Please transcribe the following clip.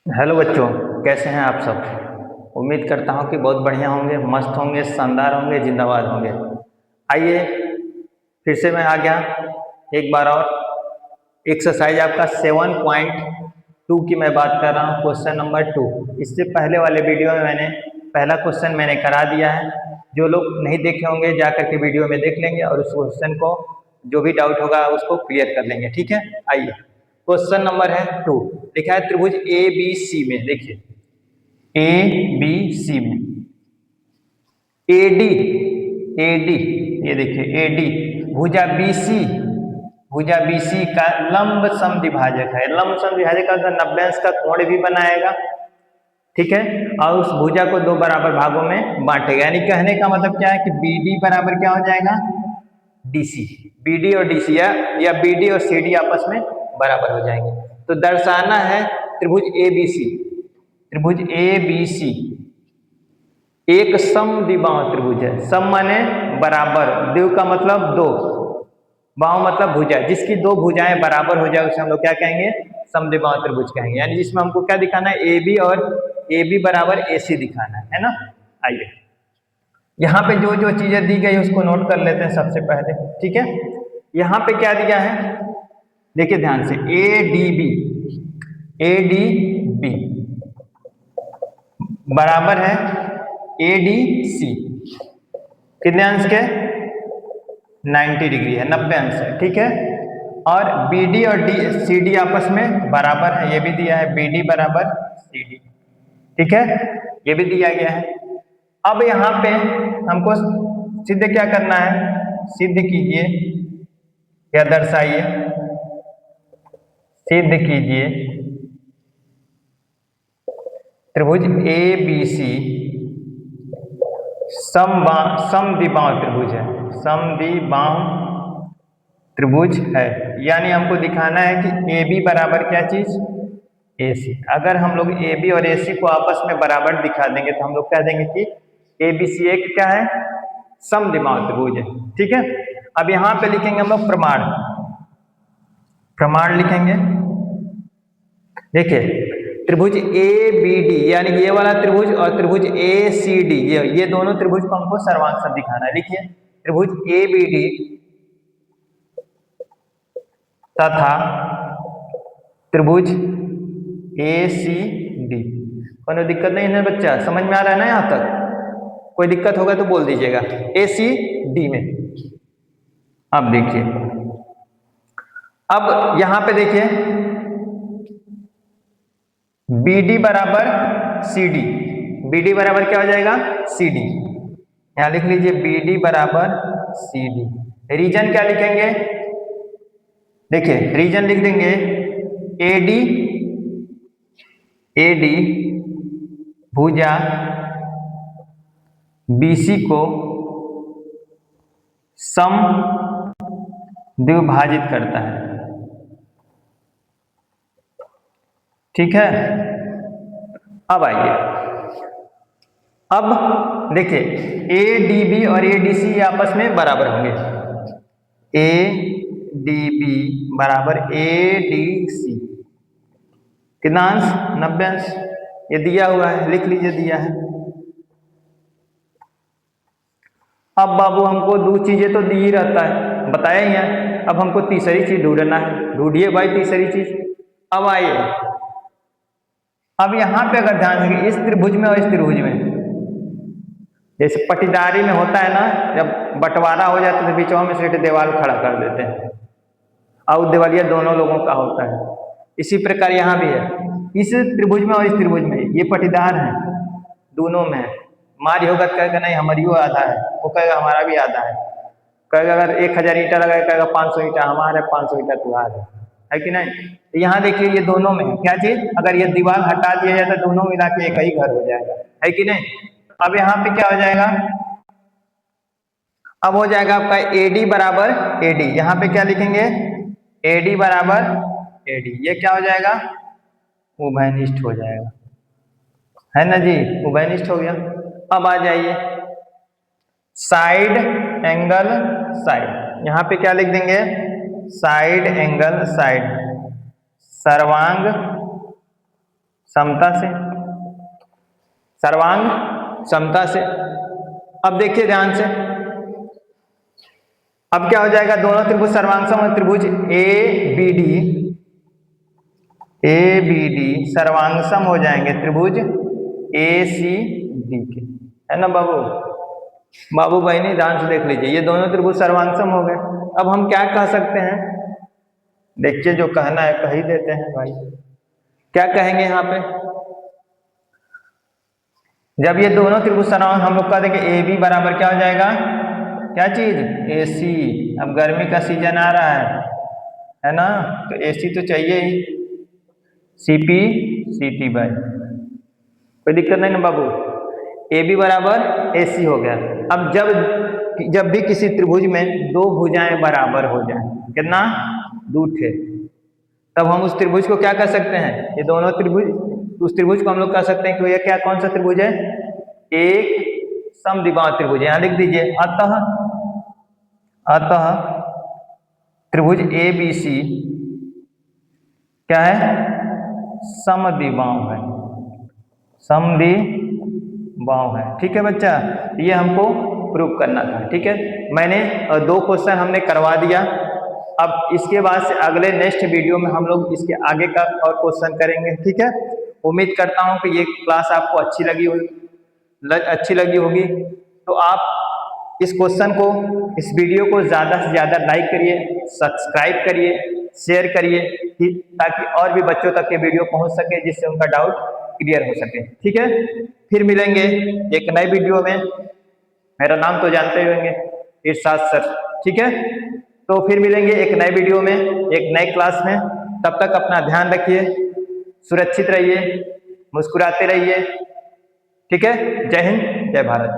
Hello बच्चों, कैसे हैं आप सब। उम्मीद करता हूं कि बहुत बढ़िया होंगे, मस्त होंगे, शानदार होंगे, जिंदाबाद होंगे। आइए, फिर से मैं आ गया एक बार और। एक्सरसाइज आपका 7.2 की मैं बात कर रहा हूं, क्वेश्चन नंबर 2। इससे पहले वाले वीडियो में मैंने पहला क्वेश्चन मैंने करा दिया है। जो लोग नहीं देखे होंगे जा करके वीडियो में देख लेंगे और उस क्वेश्चन को जो भी डाउट होगा उसको क्लियर कर लेंगे। ठीक है, आइए। क्वेश्चन नंबर है 2। लिखा है त्रिभुज ए बी सी में। देखिए, ए बी सी में एडी, एडी, ये देखिए एडी भुजा बीसी, भुजा बीसी का लंब समद्विभाजक है। लंब समद्विभाजक का 90 अंश का कोण भी बनाएगा। ठीक है, और उस भुजा को दो बराबर भागों में बांटेगा। यानी कहने का मतलब क्या है कि बीडी बराबर क्या हो जाएगा, डीसी। बीडी और डीसी या बीडी और सीडी आपस में बराबर हो जाएंगे। तो दर्शाना है त्रिभुज ए बी सी। त्रिभुज ए बी सी एक समद्विबाहु त्रिभुज है। सम माने बराबर, द्वि का मतलब दो, बाहु मतलब भुजा। जिसकी दो भुजाएं बराबर हो जाए उसे हम लोग क्या कहेंगे, समद्विबाहु त्रिभुज कहेंगे। यानी जिसमें हमको क्या दिखाना है, ए बी और ए बी बराबर ए सी दिखाना है ना। आइए, यहाँ पे जो जो चीजें दी गई उसको नोट कर लेते हैं सबसे पहले। ठीक है, यहाँ पे क्या दिया है, देखिए ध्यान से, A D B, A D B बराबर है ए डी सी। कितने अंश के, 90 डिग्री है, 90 अंश है। ठीक है, और बी डी और डी सी डी आपस में बराबर है, ये भी दिया है, बी डी बराबर सी डी। ठीक है, ये भी दिया गया है। अब यहाँ पे हमको सिद्ध क्या करना है, सिद्ध कीजिए या दर्शाइए, सिद्ध कीजिए त्रिभुज ए बी सी समद्विबाहु त्रिभुज है। समद्विबाहु त्रिभुज है, यानी हमको दिखाना है कि ए बी बराबर क्या चीज, ए सी। अगर हम लोग ए बी और ए सी को आपस में बराबर दिखा देंगे तो हम लोग कह देंगे कि ए बी सी एक क्या है, समद्विबाहु त्रिभुज है। ठीक है, अब यहाँ पे लिखेंगे हम लोग प्रमाण, प्रमाण लिखेंगे। देखिए, त्रिभुज ए बी डी यानी ये वाला त्रिभुज और त्रिभुज ए सी डी, ये दोनों त्रिभुज को हमको सर्वांग दिखाना है। लिखिए, त्रिभुज ए बी डी तथा त्रिभुज ए सी डी। कोई दिक्कत नहीं है बच्चा, समझ में आ रहा है ना यहाँ तक। कोई दिक्कत होगा तो बोल दीजिएगा। ए सी डी में अब देखिए, अब यहां पे देखिए बी डी बराबर सी डी, बी डी बराबर क्या हो जाएगा, सी डी। यहां लिख लीजिए बी डी बराबर सी डी। रीजन क्या लिखेंगे, देखिए रीजन लिख देंगे ए डी, ए डी भुजा बीसी को सम द्विभाजित करता है। ठीक है, अब आइए, अब देखिए ए डी बी और ए डी सी आपस में बराबर होंगे। ए डी बी बराबर ए डी सी, कितना अंश, 90 अंश। ये दिया हुआ है, लिख लीजिए, दिया है। अब बाबू हमको दो चीजें तो दी ही रहता है, बताया ही है। अब हमको तीसरी चीज ढूंढना है, ढूंढिए भाई तीसरी चीज। अब आइए, अब यहां पे अगर ध्यान देंगे इस त्रिभुज में और इस त्रिभुज में, जैसे पटीदारी में होता है ना, जब बंटवारा हो जाता है तो बीचों में से दीवार खड़ा कर देते हैं और देवालिया दोनों लोगों का होता है। इसी प्रकार यहाँ भी है, इस त्रिभुज में और इस त्रिभुज में, ये पटीदार है, दोनों में है। मारी होगा तो कहेगा नहीं हमारी आधा है, वो कहेगा हमारा भी आधा है। कहेगा अगर 1000 ईंटा लगाएगा, कहेगा 500 ईंटा हमारा है, 500 ईंटा तुम्हारा है कि नहीं। तो यहाँ देखिए ये दोनों में है क्या चीज, अगर ये दीवार हटा दिया जाए तो दोनों मिला के एक ही घर हो जाएगा, है कि नहीं। अब यहाँ पे क्या हो जाएगा, अब हो जाएगा आपका एडी बराबर एडी। यहाँ पे क्या लिखेंगे, एडी बराबर एडी, ये क्या हो जाएगा, उभयनिष्ठ हो जाएगा, है ना जी, उभयनिष्ठ हो गया। अब आ जाइए साइड एंगल साइड, यहाँ पे क्या लिख देंगे, साइड एंगल साइड, सर्वांग समता से, सर्वांग समता से। अब देखिए ध्यान से, अब क्या हो जाएगा, दोनों त्रिभुज सर्वांग सम और त्रिभुज ए बी डी सर्वांग सम हो जाएंगे त्रिभुज ए सी डी के, है ना बाबू? बाबू बहनी ध्यान से देख लीजिए, ये दोनों त्रिभुज सर्वांग सम हो गए। अब हम क्या कह सकते हैं, देखिए जो कहना है कह ही देते हैं भाई। क्या कहेंगे यहाँ पे, जब ये दोनों त्रिभुज सर्वांग, हम लोग कह देंगे ए बी बराबर क्या हो जाएगा, क्या चीज, ए सी। अब गर्मी का सीजन आ रहा है ना, तो ए सी तो चाहिए ही, सी पी सी टी बाई, कोई दिक्कत नहीं ना बाबू। ए बी बराबर ए सी हो गया। अब जब भी किसी त्रिभुज में दो भुजाएं बराबर हो जाए, कितना, दो थे, तब हम उस त्रिभुज को क्या कर सकते हैं, ये दोनों त्रिभुज, उस त्रिभुज को हम लोग कह सकते हैं कि ये क्या, कौन सा त्रिभुज है, एक समद्विबाहु त्रिभुज। यहां लिख दीजिए, अतः त्रिभुज ए बी सी क्या है, समद्विबाहु है, समद्विबाहु है। ठीक है बच्चा, ये हमको प्रूव करना था। ठीक है, मैंने दो क्वेश्चन हमने करवा दिया। अब इसके बाद से अगले नेक्स्ट वीडियो में हम लोग इसके आगे का और क्वेश्चन करेंगे। ठीक है, उम्मीद करता हूं कि ये क्लास आपको अच्छी लगी होगी। तो आप इस क्वेश्चन को, इस वीडियो को ज़्यादा से ज़्यादा लाइक करिए, सब्सक्राइब करिए, शेयर करिए, ताकि और भी बच्चों तक ये वीडियो पहुंच सके, जिससे उनका डाउट क्लियर हो सके। ठीक है, फिर मिलेंगे एक नए वीडियो में। मेरा नाम तो जानते ही होंगे, इरशाद सर। ठीक है, तो फिर मिलेंगे एक नए वीडियो में, एक नए क्लास में। तब तक अपना ध्यान रखिए, सुरक्षित रहिए, मुस्कुराते रहिए। ठीक है, जय हिंद, जय भारत।